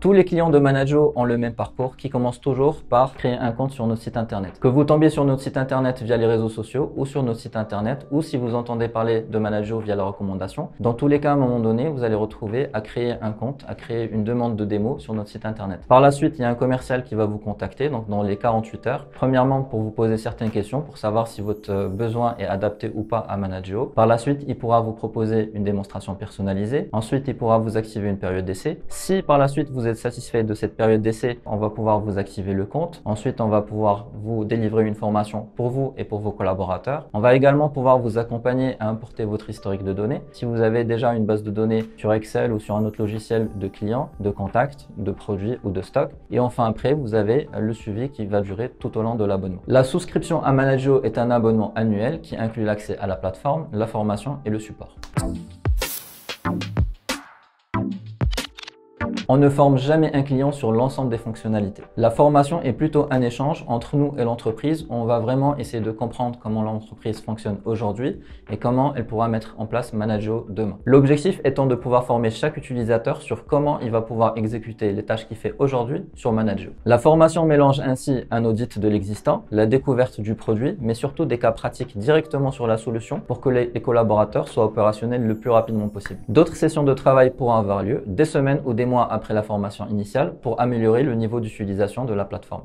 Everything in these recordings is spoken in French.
Tous les clients de Manajo ont le même parcours qui commence toujours par créer un compte sur notre site internet. Que vous tombiez sur notre site internet via les réseaux sociaux ou sur notre site internet ou si vous entendez parler de Manajo via la recommandation, dans tous les cas, à un moment donné, vous allez retrouver à créer un compte, à créer une demande de démo sur notre site internet. Par la suite, il y a un commercial qui va vous contacter, donc dans les 48 heures. Premièrement, pour vous poser certaines questions, pour savoir si votre besoin est adapté ou pas à Manajo. Par la suite, il pourra vous proposer une démonstration personnalisée. Ensuite, il pourra vous activer une période d'essai. Si par la suite, vous êtes satisfait de cette période d'essai, on va pouvoir vous activer le compte. Ensuite, on va pouvoir vous délivrer une formation pour vous et pour vos collaborateurs. On va également pouvoir vous accompagner à importer votre historique de données. Si vous avez déjà une base de données sur Excel ou sur un autre logiciel de clients, de contacts, de produits ou de stock. Et enfin, après, vous avez le suivi qui va durer tout au long de l'abonnement. La souscription à Manajo est un abonnement annuel qui inclut l'accès à la plateforme, la formation et le support. On ne forme jamais un client sur l'ensemble des fonctionnalités. La formation est plutôt un échange entre nous et l'entreprise. On va vraiment essayer de comprendre comment l'entreprise fonctionne aujourd'hui et comment elle pourra mettre en place Manajo demain. L'objectif étant de pouvoir former chaque utilisateur sur comment il va pouvoir exécuter les tâches qu'il fait aujourd'hui sur Manajo. La formation mélange ainsi un audit de l'existant, la découverte du produit, mais surtout des cas pratiques directement sur la solution pour que les collaborateurs soient opérationnels le plus rapidement possible. D'autres sessions de travail pourront avoir lieu des semaines ou des mois après la formation initiale pour améliorer le niveau d'utilisation de la plateforme.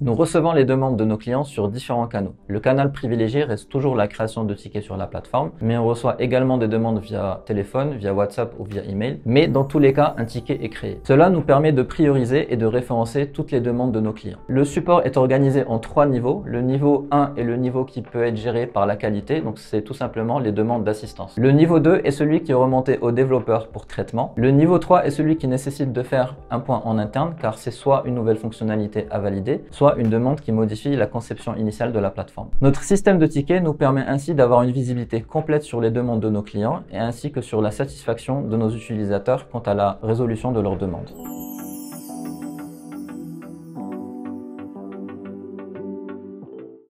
Nous recevons les demandes de nos clients sur différents canaux. Le canal privilégié reste toujours la création de tickets sur la plateforme, mais on reçoit également des demandes via téléphone, via WhatsApp ou via email. Mais dans tous les cas, un ticket est créé. Cela nous permet de prioriser et de référencer toutes les demandes de nos clients. Le support est organisé en 3 niveaux. Le niveau 1 est le niveau qui peut être géré par la qualité, donc c'est tout simplement les demandes d'assistance. Le niveau 2 est celui qui est remonté aux développeurs pour traitement. Le niveau 3 est celui qui nécessite de faire un point en interne, car c'est soit une nouvelle fonctionnalité à valider, soit une demande qui modifie la conception initiale de la plateforme. Notre système de tickets nous permet ainsi d'avoir une visibilité complète sur les demandes de nos clients et ainsi que sur la satisfaction de nos utilisateurs quant à la résolution de leurs demandes.